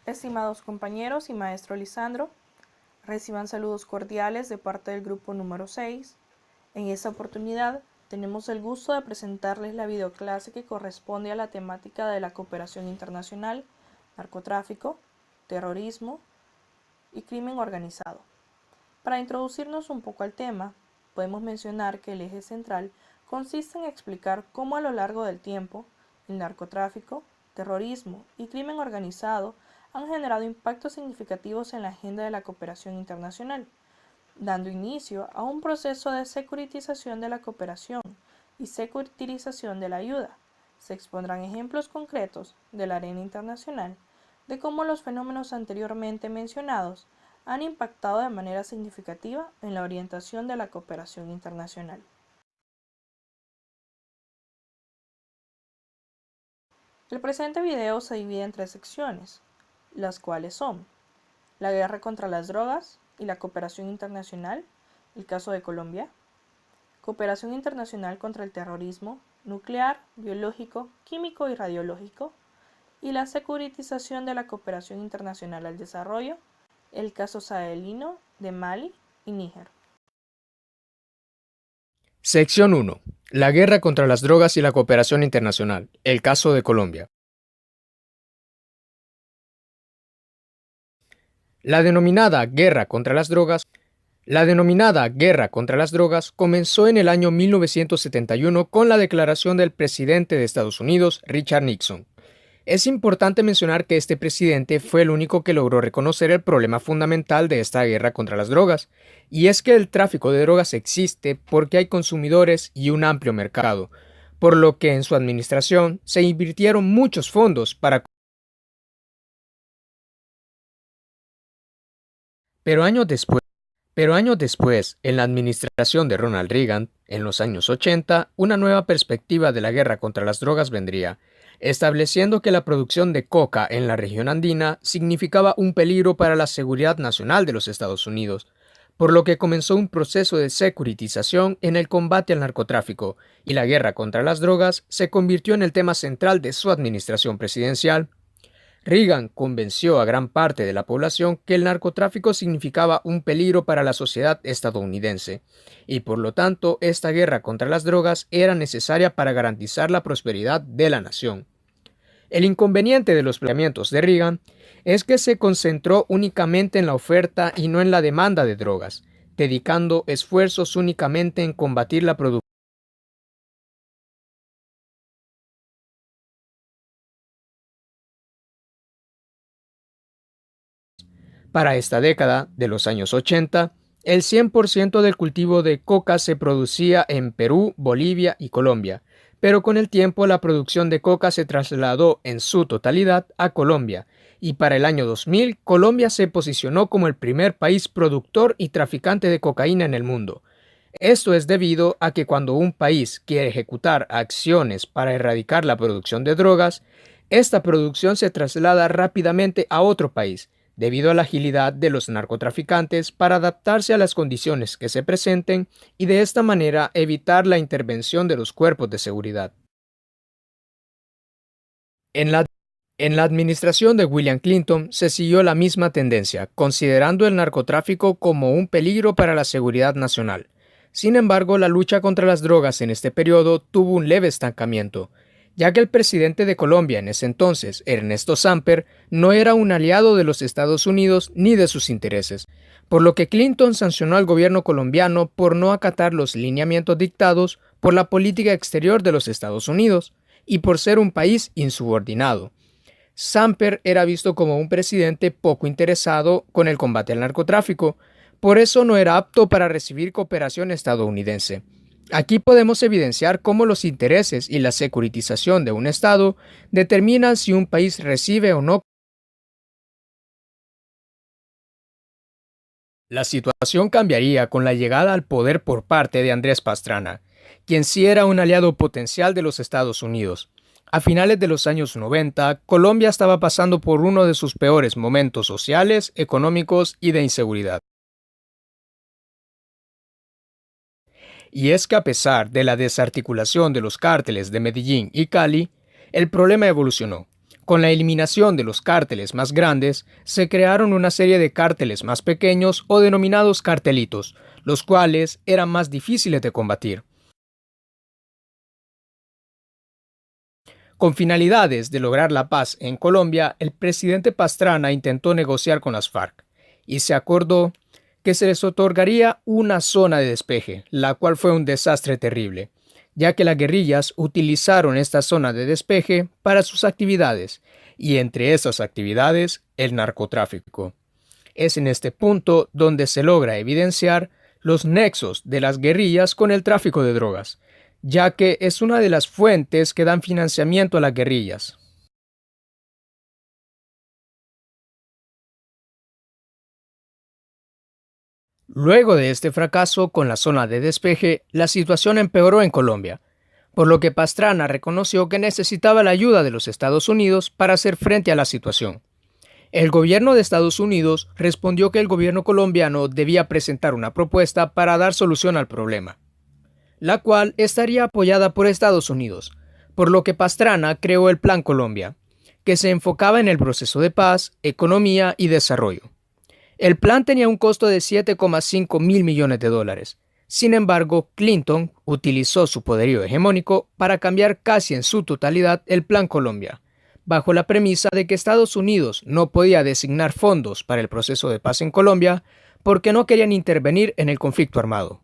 Estimados compañeros y maestro Lisandro, reciban saludos cordiales de parte del grupo número 6. En esta oportunidad tenemos el gusto de presentarles la videoclase que corresponde a la temática de la cooperación internacional, narcotráfico, terrorismo y crimen organizado. Para introducirnos un poco al tema, podemos mencionar que el eje central consiste en explicar cómo a lo largo del tiempo el narcotráfico, terrorismo y crimen organizado han generado impactos significativos en la agenda de la cooperación internacional, dando inicio a un proceso de securitización de la cooperación y securitización de la ayuda. Se expondrán ejemplos concretos de la arena internacional de cómo los fenómenos anteriormente mencionados han impactado de manera significativa en la orientación de la cooperación internacional. El presente video se divide en 3 secciones, las cuales son la guerra contra las drogas y la cooperación internacional, el caso de Colombia, cooperación internacional contra el terrorismo nuclear, biológico, químico y radiológico, y la securitización de la cooperación internacional al desarrollo, el caso sahelino de Mali y Níger. Sección 1. La guerra contra las drogas y la cooperación internacional, el caso de Colombia. La denominada guerra contra las drogas comenzó en el año 1971 con la declaración del presidente de Estados Unidos, Richard Nixon. Es importante mencionar que este presidente fue el único que logró reconocer el problema fundamental de esta guerra contra las drogas, y es que el tráfico de drogas existe porque hay consumidores y un amplio mercado, por lo que en su administración se invirtieron muchos fondos para. Pero años después, en la administración de Ronald Reagan, en los años 80, una nueva perspectiva de la guerra contra las drogas vendría, estableciendo que la producción de coca en la región andina significaba un peligro para la seguridad nacional de los Estados Unidos, por lo que comenzó un proceso de securitización en el combate al narcotráfico, y la guerra contra las drogas se convirtió en el tema central de su administración presidencial. Reagan convenció a gran parte de la población que el narcotráfico significaba un peligro para la sociedad estadounidense, y por lo tanto esta guerra contra las drogas era necesaria para garantizar la prosperidad de la nación. El inconveniente de los planteamientos de Reagan es que se concentró únicamente en la oferta y no en la demanda de drogas, dedicando esfuerzos únicamente en combatir la producción. Para esta década, de los años 80, el 100% del cultivo de coca se producía en Perú, Bolivia y Colombia, pero con el tiempo la producción de coca se trasladó en su totalidad a Colombia, y para el año 2000 Colombia se posicionó como el primer país productor y traficante de cocaína en el mundo. Esto es debido a que cuando un país quiere ejecutar acciones para erradicar la producción de drogas, esta producción se traslada rápidamente a otro país, debido a la agilidad de los narcotraficantes para adaptarse a las condiciones que se presenten y de esta manera evitar la intervención de los cuerpos de seguridad. En la administración de William Clinton se siguió la misma tendencia, considerando el narcotráfico como un peligro para la seguridad nacional. Sin embargo, la lucha contra las drogas en este periodo tuvo un leve estancamiento, ya que el presidente de Colombia en ese entonces, Ernesto Samper, no era un aliado de los Estados Unidos ni de sus intereses, por lo que Clinton sancionó al gobierno colombiano por no acatar los lineamientos dictados por la política exterior de los Estados Unidos y por ser un país insubordinado. Samper era visto como un presidente poco interesado con el combate al narcotráfico, por eso no era apto para recibir cooperación estadounidense. Aquí podemos evidenciar cómo los intereses y la securitización de un Estado determinan si un país recibe o no. La situación cambiaría con la llegada al poder por parte de Andrés Pastrana, quien sí era un aliado potencial de los Estados Unidos. A finales de los años 90, Colombia estaba pasando por uno de sus peores momentos sociales, económicos y de inseguridad. Y es que a pesar de la desarticulación de los cárteles de Medellín y Cali, el problema evolucionó, Con la eliminación de los cárteles más grandes, se crearon una serie de cárteles más pequeños o denominados cartelitos, los cuales eran más difíciles de combatir. Con finalidades de lograr la paz en Colombia, el presidente Pastrana intentó negociar con las FARC y se acordó que se les otorgaría una zona de despeje, la cual fue un desastre terrible, ya que las guerrillas utilizaron esta zona de despeje para sus actividades, y entre esas actividades, el narcotráfico. Es en este punto donde se logra evidenciar los nexos de las guerrillas con el tráfico de drogas, ya que es una de las fuentes que dan financiamiento a las guerrillas. Luego de este fracaso con la zona de despeje, la situación empeoró en Colombia, por lo que Pastrana reconoció que necesitaba la ayuda de los Estados Unidos para hacer frente a la situación. El gobierno de Estados Unidos respondió que el gobierno colombiano debía presentar una propuesta para dar solución al problema, la cual estaría apoyada por Estados Unidos, por lo que Pastrana creó el Plan Colombia, que se enfocaba en el proceso de paz, economía y desarrollo. El plan tenía un costo de 7,5 mil millones de dólares. Sin embargo, Clinton utilizó su poderío hegemónico para cambiar casi en su totalidad el Plan Colombia, bajo la premisa de que Estados Unidos no podía designar fondos para el proceso de paz en Colombia porque no querían intervenir en el conflicto armado.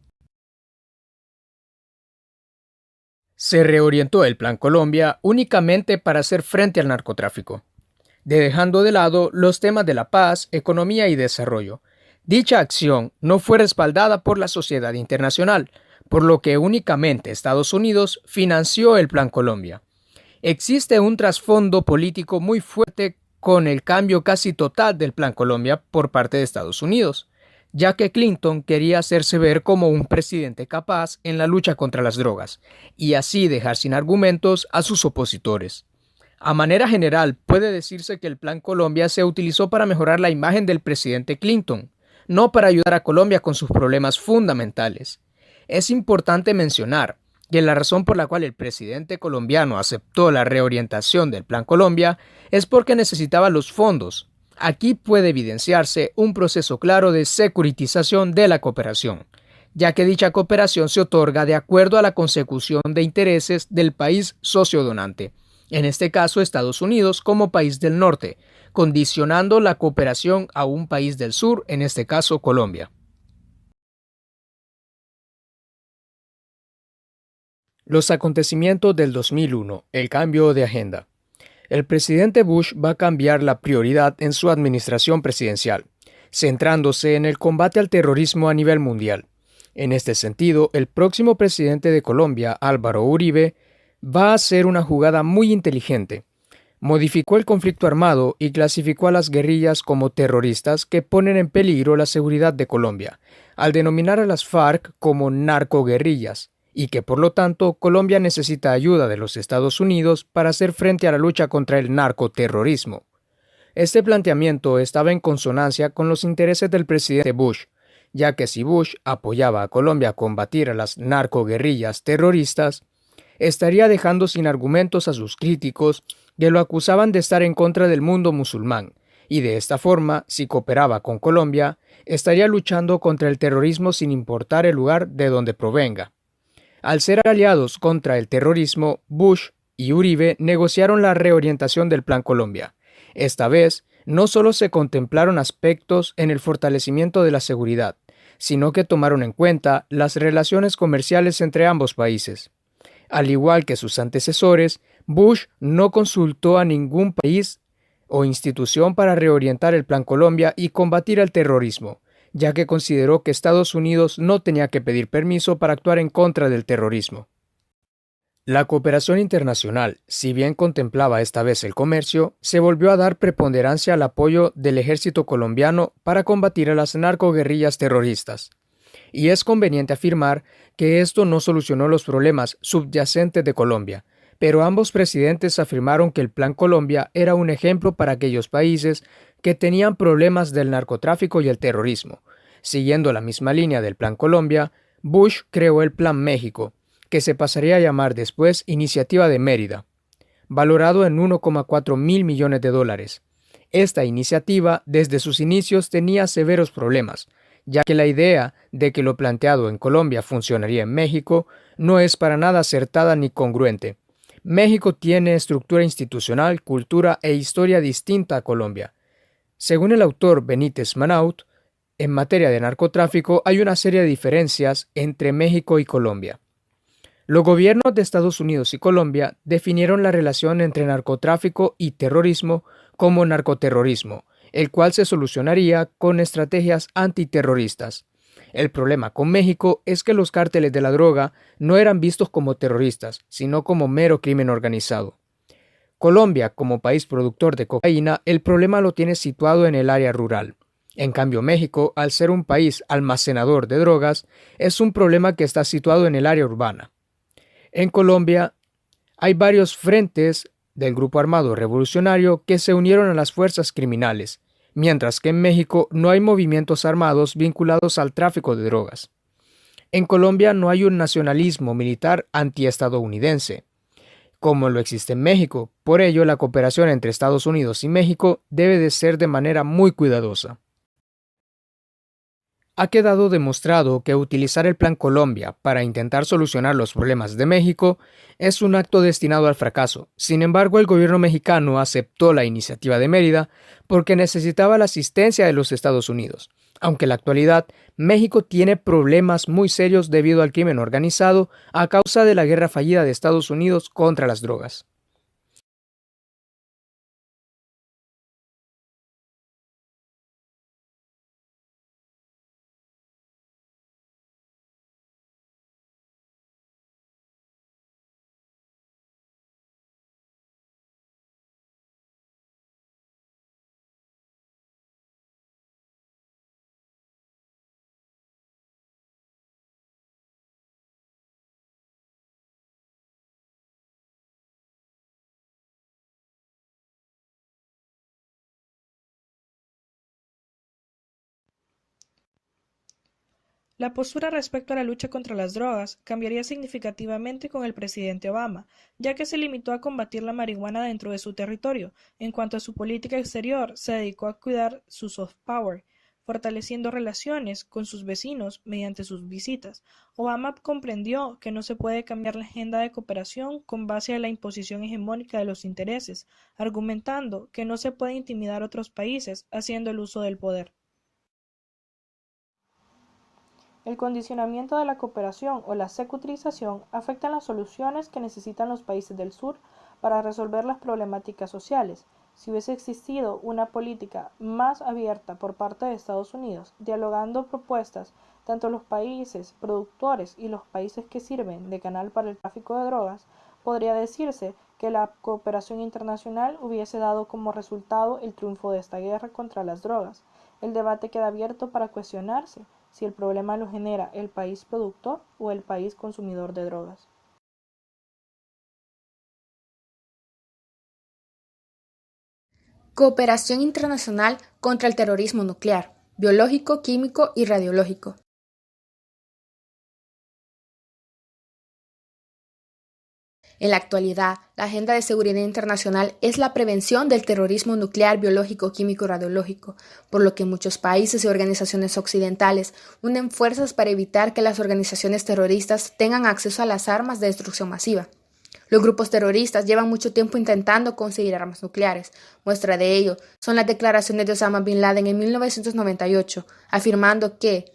Se reorientó el Plan Colombia únicamente para hacer frente al narcotráfico, dejando de lado los temas de la paz, economía y desarrollo. Dicha acción no fue respaldada por la sociedad internacional, por lo que únicamente Estados Unidos financió el Plan Colombia. Existe un trasfondo político muy fuerte con el cambio casi total del Plan Colombia por parte de Estados Unidos, ya que Clinton quería hacerse ver como un presidente capaz en la lucha contra las drogas, y así dejar sin argumentos a sus opositores. A manera general, puede decirse que el Plan Colombia se utilizó para mejorar la imagen del presidente Clinton, no para ayudar a Colombia con sus problemas fundamentales. Es importante mencionar que la razón por la cual el presidente colombiano aceptó la reorientación del Plan Colombia es porque necesitaba los fondos. Aquí puede evidenciarse un proceso claro de securitización de la cooperación, ya que dicha cooperación se otorga de acuerdo a la consecución de intereses del país socio donante, en este caso Estados Unidos como país del norte, condicionando la cooperación a un país del sur, en este caso Colombia. Los acontecimientos del 2001, el cambio de agenda. El presidente Bush va a cambiar la prioridad en su administración presidencial, centrándose en el combate al terrorismo a nivel mundial. En este sentido, el próximo presidente de Colombia, Álvaro Uribe, va a hacer una jugada muy inteligente. Modificó el conflicto armado y clasificó a las guerrillas como terroristas que ponen en peligro la seguridad de Colombia, al denominar a las FARC como narcoguerrillas, y que por lo tanto Colombia necesita ayuda de los Estados Unidos para hacer frente a la lucha contra el narcoterrorismo. Este planteamiento estaba en consonancia con los intereses del presidente Bush, ya que si Bush apoyaba a Colombia a combatir a las narcoguerrillas terroristas, estaría dejando sin argumentos a sus críticos que lo acusaban de estar en contra del mundo musulmán, y de esta forma, si cooperaba con Colombia, estaría luchando contra el terrorismo sin importar el lugar de donde provenga. Al ser aliados contra el terrorismo, Bush y Uribe negociaron la reorientación del Plan Colombia. Esta vez, no solo se contemplaron aspectos en el fortalecimiento de la seguridad, sino que tomaron en cuenta las relaciones comerciales entre ambos países. Al igual que sus antecesores, Bush no consultó a ningún país o institución para reorientar el Plan Colombia y combatir el terrorismo, ya que consideró que Estados Unidos no tenía que pedir permiso para actuar en contra del terrorismo. La cooperación internacional, si bien contemplaba esta vez el comercio, se volvió a dar preponderancia al apoyo del ejército colombiano para combatir a las narcoguerrillas terroristas. Y es conveniente afirmar que esto no solucionó los problemas subyacentes de Colombia, pero ambos presidentes afirmaron que el Plan Colombia era un ejemplo para aquellos países que tenían problemas del narcotráfico y el terrorismo. Siguiendo la misma línea del Plan Colombia, Bush creó el Plan México, que se pasaría a llamar después Iniciativa de Mérida. valorado en 1,4 mil millones de dólares. Esta iniciativa, desde sus inicios, tenía severos problemas, ya que la idea de que lo planteado en Colombia funcionaría en México no es para nada acertada ni congruente. México tiene estructura institucional, cultura e historia distinta a Colombia. Según el autor Benítez Manaut, en materia de narcotráfico hay una serie de diferencias entre México y Colombia. Los gobiernos de Estados Unidos y Colombia definieron la relación entre narcotráfico y terrorismo como narcoterrorismo, el cual se solucionaría con estrategias antiterroristas. El problema con México es que los cárteles de la droga no eran vistos como terroristas, sino como mero crimen organizado. Colombia, como país productor de cocaína, el problema lo tiene situado en el área rural. En cambio, México, al ser un país almacenador de drogas, es un problema que está situado en el área urbana. En Colombia hay varios frentes del grupo armado revolucionario que se unieron a las fuerzas criminales, mientras que en México no hay movimientos armados vinculados al tráfico de drogas. En Colombia no hay un nacionalismo militar antiestadounidense, como lo existe en México. Por ello, la cooperación entre Estados Unidos y México debe de ser de manera muy cuidadosa. Ha quedado demostrado que utilizar el Plan Colombia para intentar solucionar los problemas de México es un acto destinado al fracaso. Sin embargo, el gobierno mexicano aceptó la iniciativa de Mérida porque necesitaba la asistencia de los Estados Unidos. Aunque en la actualidad México tiene problemas muy serios debido al crimen organizado a causa de la guerra fallida de Estados Unidos contra las drogas. La postura respecto a la lucha contra las drogas cambiaría significativamente con el presidente Obama, ya que se limitó a combatir la marihuana dentro de su territorio. En cuanto a su política exterior, se dedicó a cuidar su soft power, fortaleciendo relaciones con sus vecinos mediante sus visitas. Obama comprendió que no se puede cambiar la agenda de cooperación con base a la imposición hegemónica de los intereses, argumentando que no se puede intimidar a otros países haciendo el uso del poder. El condicionamiento de la cooperación o la securización afectan las soluciones que necesitan los países del sur para resolver las problemáticas sociales. Si hubiese existido una política más abierta por parte de Estados Unidos, dialogando propuestas tanto los países productores y los países que sirven de canal para el tráfico de drogas, podría decirse que la cooperación internacional hubiese dado como resultado el triunfo de esta guerra contra las drogas. El debate queda abierto para cuestionarse si el problema lo genera el país productor o el país consumidor de drogas. Cooperación internacional contra el terrorismo nuclear, biológico, químico y radiológico. En la actualidad, la agenda de seguridad internacional es la prevención del terrorismo nuclear, biológico, químico y radiológico, por lo que muchos países y organizaciones occidentales unen fuerzas para evitar que las organizaciones terroristas tengan acceso a las armas de destrucción masiva. Los grupos terroristas llevan mucho tiempo intentando conseguir armas nucleares. Muestra de ello son las declaraciones de Osama Bin Laden en 1998, afirmando que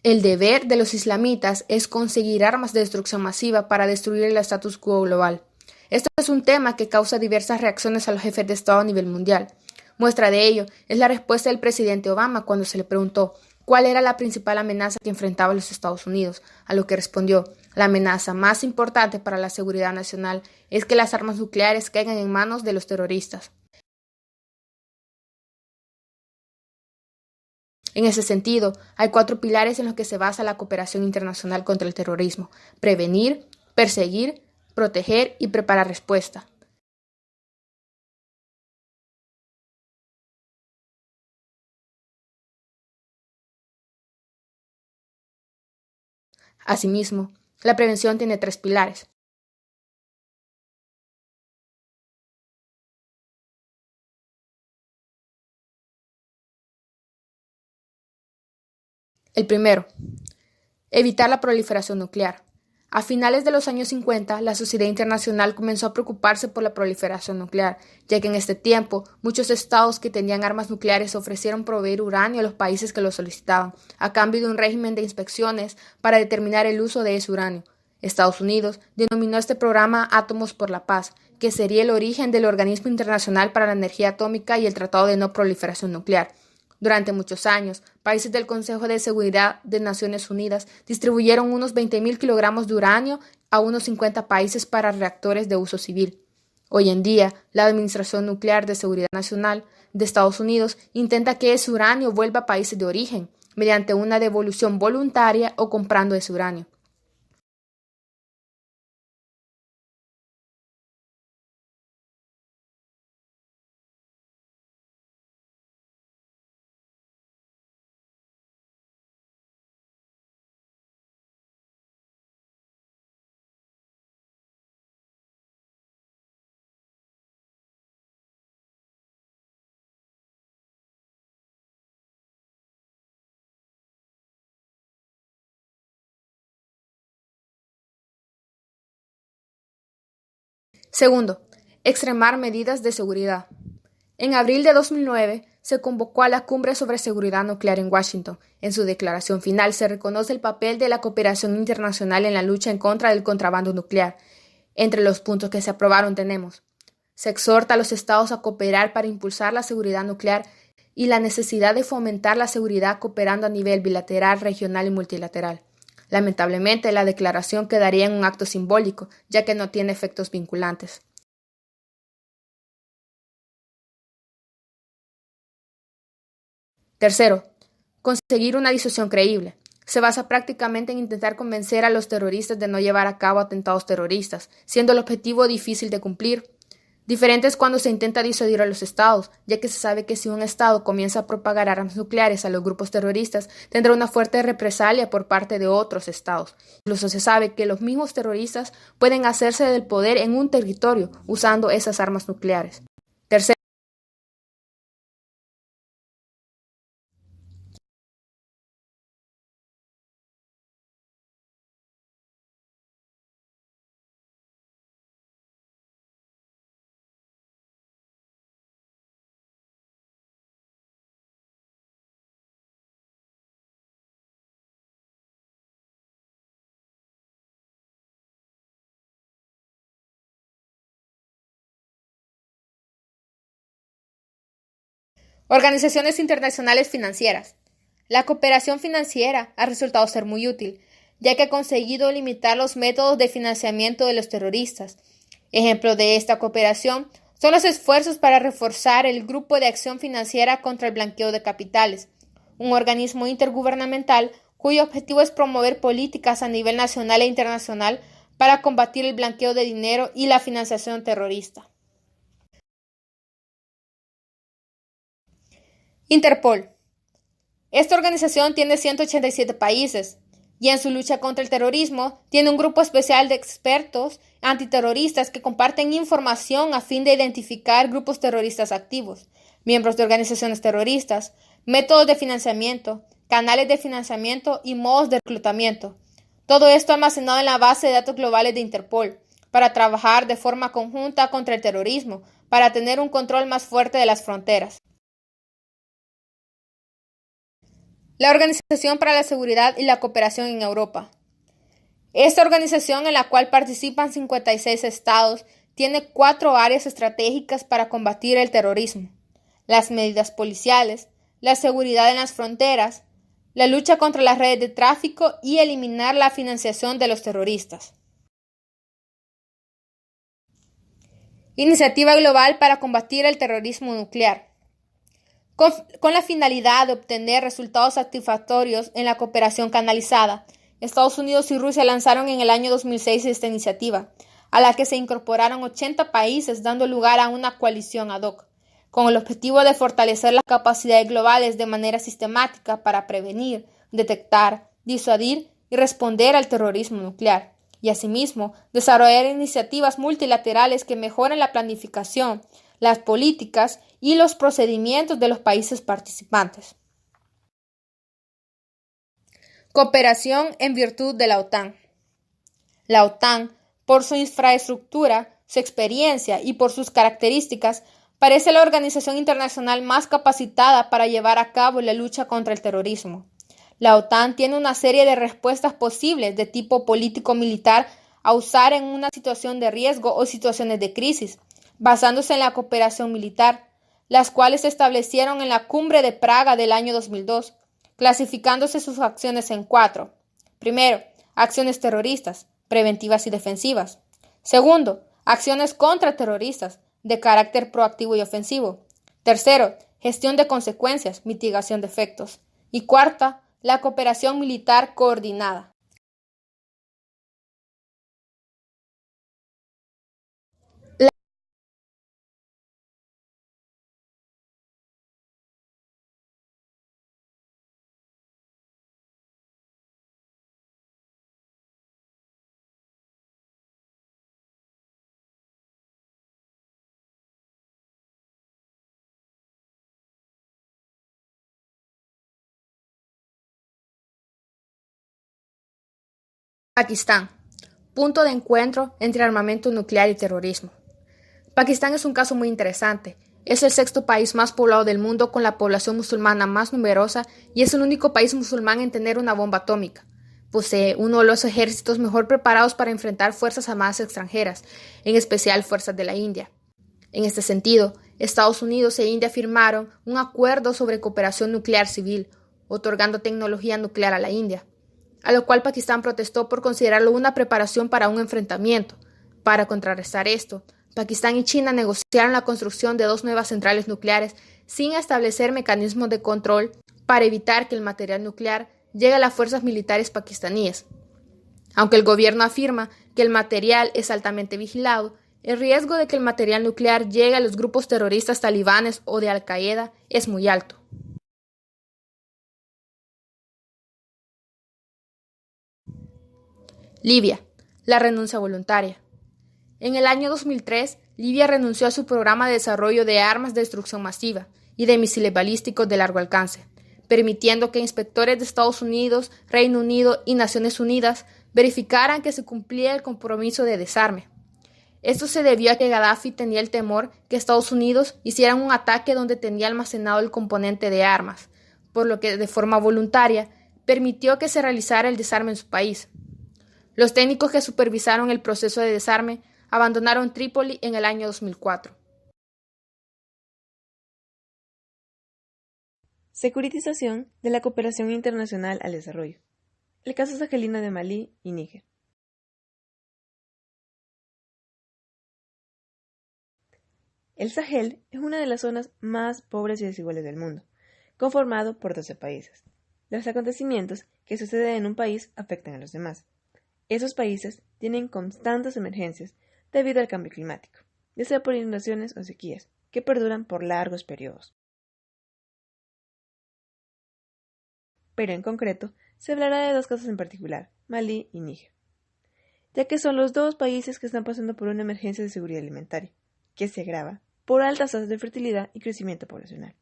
el deber de los islamitas es conseguir armas de destrucción masiva para destruir el status quo global. Esto es un tema que causa diversas reacciones a los jefes de Estado a nivel mundial. Muestra de ello es la respuesta del presidente Obama cuando se le preguntó cuál era la principal amenaza que enfrentaba los Estados Unidos, a lo que respondió: la amenaza más importante para la seguridad nacional es que las armas nucleares caigan en manos de los terroristas. En ese sentido, hay 4 pilares en los que se basa la cooperación internacional contra el terrorismo: prevenir, perseguir, proteger y preparar respuesta. Asimismo, la prevención tiene 3 pilares: El primero, evitar la proliferación nuclear. A finales de los años 50, la sociedad internacional comenzó a preocuparse por la proliferación nuclear, ya que en este tiempo muchos estados que tenían armas nucleares ofrecieron proveer uranio a los países que lo solicitaban, a cambio de un régimen de inspecciones para determinar el uso de ese uranio. Estados Unidos denominó este programa Átomos por la Paz, que sería el origen del Organismo Internacional para la Energía Atómica y el Tratado de No Proliferación Nuclear. Durante muchos años, países del Consejo de Seguridad de Naciones Unidas distribuyeron unos 20.000 kilogramos de uranio a unos 50 países para reactores de uso civil. Hoy en día, la Administración Nuclear de Seguridad Nacional de Estados Unidos intenta que ese uranio vuelva a países de origen, mediante una devolución voluntaria o comprando ese uranio. Segundo, extremar medidas de seguridad. En abril de 2009 se convocó a la Cumbre sobre Seguridad Nuclear en Washington. En su declaración final se reconoce el papel de la cooperación internacional en la lucha en contra del contrabando nuclear. Entre los puntos que se aprobaron tenemos: se exhorta a los estados a cooperar para impulsar la seguridad nuclear y la necesidad de fomentar la seguridad cooperando a nivel bilateral, regional y multilateral. Lamentablemente, la declaración quedaría en un acto simbólico, ya que no tiene efectos vinculantes. Tercero, conseguir una disuasión creíble. Se basa prácticamente en intentar convencer a los terroristas de no llevar a cabo atentados terroristas, siendo el objetivo difícil de cumplir. Diferente es cuando se intenta disuadir a los estados, ya que se sabe que si un estado comienza a propagar armas nucleares a los grupos terroristas, tendrá una fuerte represalia por parte de otros estados. Incluso se sabe que los mismos terroristas pueden hacerse del poder en un territorio usando esas armas nucleares. Tercero, organizaciones internacionales financieras. La cooperación financiera ha resultado ser muy útil, ya que ha conseguido limitar los métodos de financiamiento de los terroristas. Ejemplo de esta cooperación son los esfuerzos para reforzar el Grupo de Acción Financiera contra el Blanqueo de Capitales, un organismo intergubernamental cuyo objetivo es promover políticas a nivel nacional e internacional para combatir el blanqueo de dinero y la financiación terrorista. Interpol. Esta organización tiene 187 países y en su lucha contra el terrorismo tiene un grupo especial de expertos antiterroristas que comparten información a fin de identificar grupos terroristas activos, miembros de organizaciones terroristas, métodos de financiamiento, canales de financiamiento y modos de reclutamiento. Todo esto almacenado en la base de datos globales de Interpol para trabajar de forma conjunta contra el terrorismo, para tener un control más fuerte de las fronteras. La Organización para la Seguridad y la Cooperación en Europa. Esta organización, en la cual participan 56 estados, tiene 4 áreas estratégicas para combatir el terrorismo: las medidas policiales, la seguridad en las fronteras, la lucha contra las redes de tráfico y eliminar la financiación de los terroristas. Iniciativa Global para combatir el terrorismo nuclear. Con la finalidad de obtener resultados satisfactorios en la cooperación canalizada, Estados Unidos y Rusia lanzaron en el año 2006 esta iniciativa, a la que se incorporaron 80 países, dando lugar a una coalición ad hoc, con el objetivo de fortalecer las capacidades globales de manera sistemática para prevenir, detectar, disuadir y responder al terrorismo nuclear, y asimismo desarrollar iniciativas multilaterales que mejoren la planificación, las políticas y los procedimientos de los países participantes. Cooperación en virtud de la OTAN. La OTAN, por su infraestructura, su experiencia y por sus características, parece la organización internacional más capacitada para llevar a cabo la lucha contra el terrorismo. La OTAN tiene una serie de respuestas posibles de tipo político-militar a usar en una situación de riesgo o situaciones de crisis, basándose en la cooperación militar, las cuales se establecieron en la Cumbre de Praga del año 2002, clasificándose sus acciones en 4. Primero, acciones terroristas, preventivas y defensivas. Segundo, acciones contraterroristas, de carácter proactivo y ofensivo. Tercero, gestión de consecuencias, mitigación de efectos. Y cuarta, la cooperación militar coordinada. Pakistán. Punto de encuentro entre armamento nuclear y terrorismo. Pakistán es un caso muy interesante. Es el sexto país más poblado del mundo con la población musulmana más numerosa y es el único país musulmán en tener una bomba atómica. Posee uno de los ejércitos mejor preparados para enfrentar fuerzas armadas extranjeras, en especial fuerzas de la India. En este sentido, Estados Unidos e India firmaron un acuerdo sobre cooperación nuclear civil, otorgando tecnología nuclear a la India, a lo cual Pakistán protestó por considerarlo una preparación para un enfrentamiento. Para contrarrestar esto, Pakistán y China negociaron la construcción de 2 nuevas centrales nucleares sin establecer mecanismos de control para evitar que el material nuclear llegue a las fuerzas militares pakistaníes. Aunque el gobierno afirma que el material es altamente vigilado, el riesgo de que el material nuclear llegue a los grupos terroristas talibanes o de Al-Qaeda es muy alto. Libia. La renuncia voluntaria. En el año 2003, Libia renunció a su programa de desarrollo de armas de destrucción masiva y de misiles balísticos de largo alcance, permitiendo que inspectores de Estados Unidos, Reino Unido y Naciones Unidas verificaran que se cumplía el compromiso de desarme. Esto se debió a que Gaddafi tenía el temor que Estados Unidos hicieran un ataque donde tenía almacenado el componente de armas, por lo que de forma voluntaria permitió que se realizara el desarme en su país. Los técnicos que supervisaron el proceso de desarme abandonaron Trípoli en el año 2004. Securitización de la cooperación internacional al desarrollo. El caso sahelino de Malí y Níger. El Sahel es una de las zonas más pobres y desiguales del mundo, conformado por 12 países. Los acontecimientos que suceden en un país afectan a los demás. Esos países tienen constantes emergencias debido al cambio climático, ya sea por inundaciones o sequías, que perduran por largos periodos. Pero en concreto, se hablará de 2 casos en particular, Malí y Níger, ya que son los 2 países que están pasando por una emergencia de seguridad alimentaria, que se agrava por altas tasas de fertilidad y crecimiento poblacional.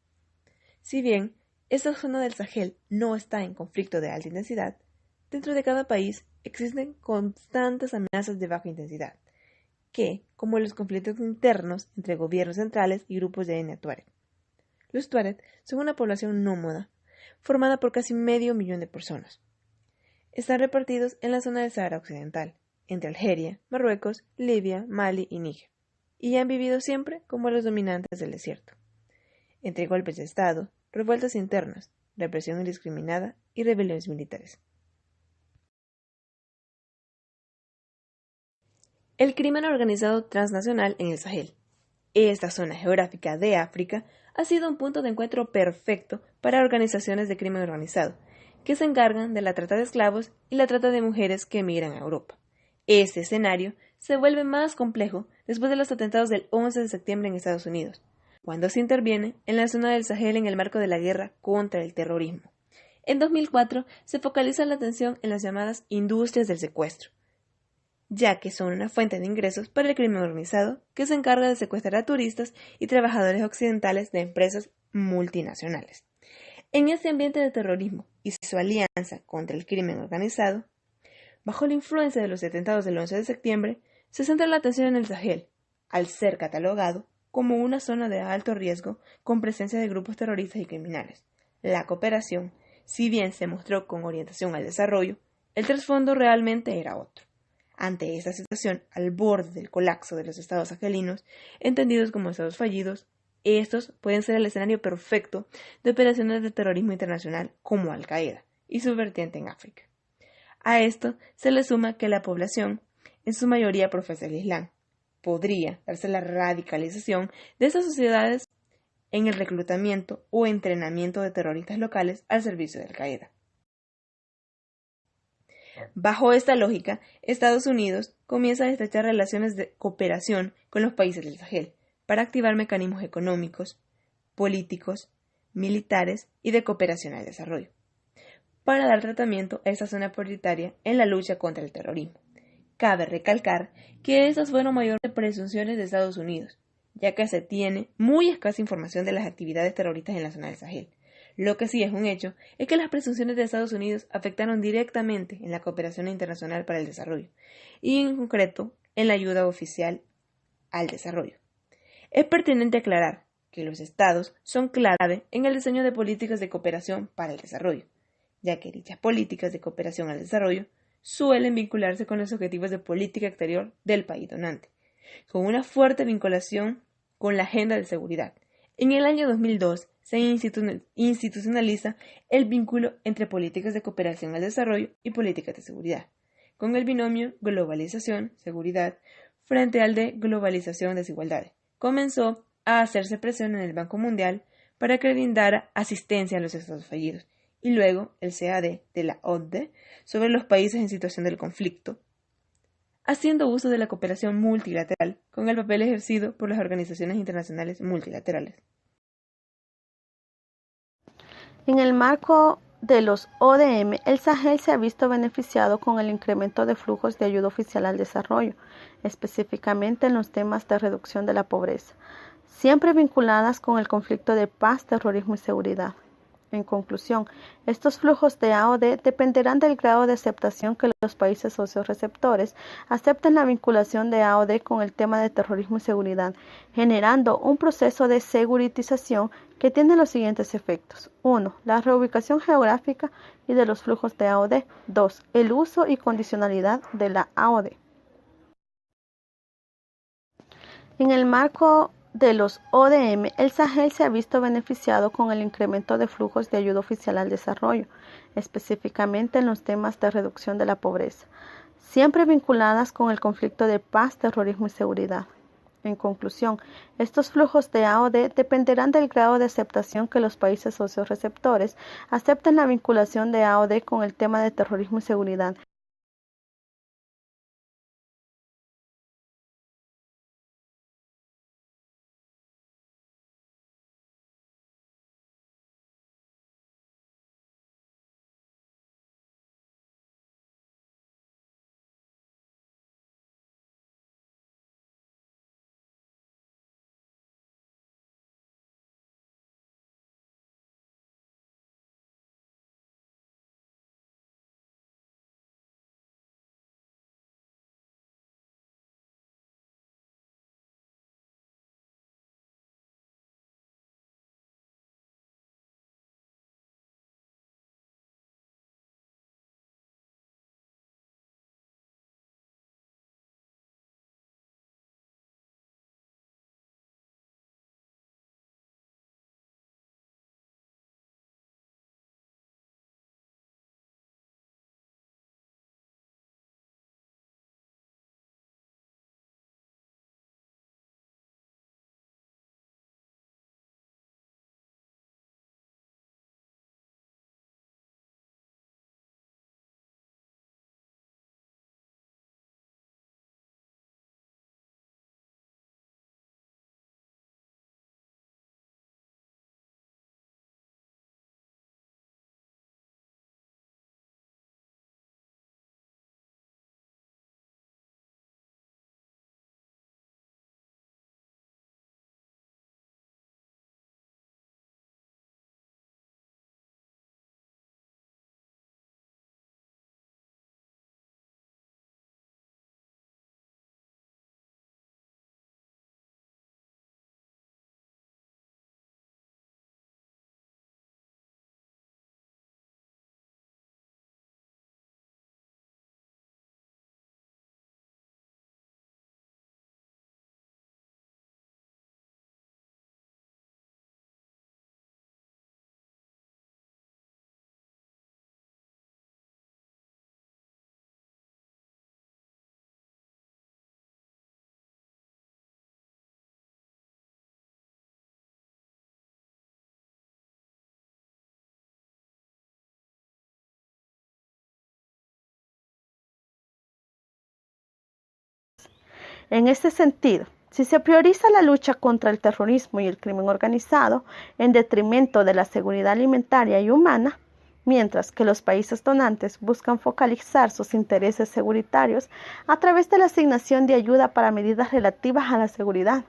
Si bien esta zona del Sahel no está en conflicto de alta intensidad, dentro de cada país existen constantes amenazas de baja intensidad, que, como los conflictos internos entre gobiernos centrales y grupos de etnia tuareg. Los tuareg son una población nómada, formada por casi medio millón de personas. Están repartidos en la zona del Sahara Occidental, entre Algeria, Marruecos, Libia, Mali y Níger, y han vivido siempre como los dominantes del desierto, entre golpes de Estado, revueltas internas, represión indiscriminada y rebeliones militares. El crimen organizado transnacional en el Sahel. Esta zona geográfica de África ha sido un punto de encuentro perfecto para organizaciones de crimen organizado, que se encargan de la trata de esclavos y la trata de mujeres que emigran a Europa. Este escenario se vuelve más complejo después de los atentados del 11 de septiembre en Estados Unidos, cuando se interviene en la zona del Sahel en el marco de la guerra contra el terrorismo. En 2004 se focaliza la atención en las llamadas industrias del secuestro, ya que son una fuente de ingresos para el crimen organizado que se encarga de secuestrar a turistas y trabajadores occidentales de empresas multinacionales. En ese ambiente de terrorismo y su alianza contra el crimen organizado, bajo la influencia de los atentados del 11 de septiembre, se centra la atención en el Sahel, al ser catalogado como una zona de alto riesgo con presencia de grupos terroristas y criminales. La cooperación, si bien se mostró con orientación al desarrollo, el trasfondo realmente era otro. Ante esta situación, al borde del colapso de los estados sahelinos, entendidos como estados fallidos, estos pueden ser el escenario perfecto de operaciones de terrorismo internacional como Al-Qaeda y su vertiente en África. A esto se le suma que la población, en su mayoría, profesa el Islam. Podría darse la radicalización de estas sociedades en el reclutamiento o entrenamiento de terroristas locales al servicio de Al-Qaeda. Bajo esta lógica, Estados Unidos comienza a estrechar relaciones de cooperación con los países del Sahel para activar mecanismos económicos, políticos, militares y de cooperación al desarrollo, para dar tratamiento a esta zona prioritaria en la lucha contra el terrorismo. Cabe recalcar que estas fueron mayores presunciones de Estados Unidos, ya que se tiene muy escasa información de las actividades terroristas en la zona del Sahel. Lo que sí es un hecho es que las presunciones de Estados Unidos afectaron directamente en la cooperación internacional para el desarrollo, y en concreto en la ayuda oficial al desarrollo. Es pertinente aclarar que los estados son clave en el diseño de políticas de cooperación para el desarrollo, ya que dichas políticas de cooperación al desarrollo suelen vincularse con los objetivos de política exterior del país donante, con una fuerte vinculación con la agenda de seguridad. En el año 2002 se institucionaliza el vínculo entre políticas de cooperación al desarrollo y políticas de seguridad, con el binomio globalización-seguridad frente al de globalización-desigualdades. Comenzó a hacerse presión en el Banco Mundial para que brindara asistencia a los estados fallidos, y luego el CAD de la OCDE sobre los países en situación del conflicto, haciendo uso de la cooperación multilateral con el papel ejercido por las organizaciones internacionales multilaterales. En el marco de los ODM, el Sahel se ha visto beneficiado con el incremento de flujos de ayuda oficial al desarrollo, específicamente en los temas de reducción de la pobreza, siempre vinculadas con el conflicto de paz, terrorismo y seguridad. En conclusión, estos flujos de AOD dependerán del grado de aceptación que los países socioreceptores acepten la vinculación de AOD con el tema de terrorismo y seguridad, generando un proceso de seguritización que tiene los siguientes efectos. 1. La reubicación geográfica y de los flujos de AOD. 2. El uso y condicionalidad de la AOD. En el marco de los ODM, el Sahel se ha visto beneficiado con el incremento de flujos de ayuda oficial al desarrollo, específicamente en los temas de reducción de la pobreza, siempre vinculadas con el conflicto de paz, terrorismo y seguridad. En conclusión, estos flujos de AOD dependerán del grado de aceptación que los países socioreceptores acepten la vinculación de AOD con el tema de terrorismo y seguridad, En este sentido, si se prioriza la lucha contra el terrorismo y el crimen organizado en detrimento de la seguridad alimentaria y humana, mientras que los países donantes buscan focalizar sus intereses seguritarios a través de la asignación de ayuda para medidas relativas a la seguridad,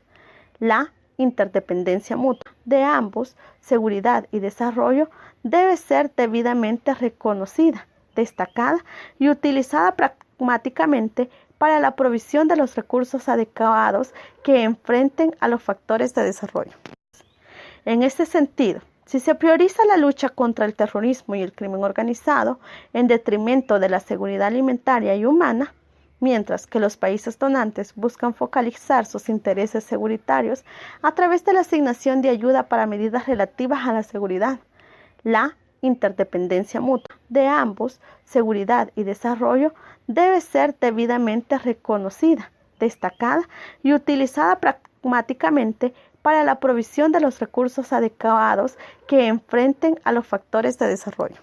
la interdependencia mutua de ambos, seguridad y desarrollo, debe ser debidamente reconocida, destacada y utilizada pragmáticamente para la provisión de los recursos adecuados que enfrenten a los factores de desarrollo. En este sentido, si se prioriza la lucha contra el terrorismo y el crimen organizado en detrimento de la seguridad alimentaria y humana, mientras que los países donantes buscan focalizar sus intereses seguritarios a través de la asignación de ayuda para medidas relativas a la seguridad, la interdependencia mutua de ambos, seguridad y desarrollo, debe ser debidamente reconocida, destacada y utilizada pragmáticamente para la provisión de los recursos adecuados que enfrenten a los factores de desarrollo.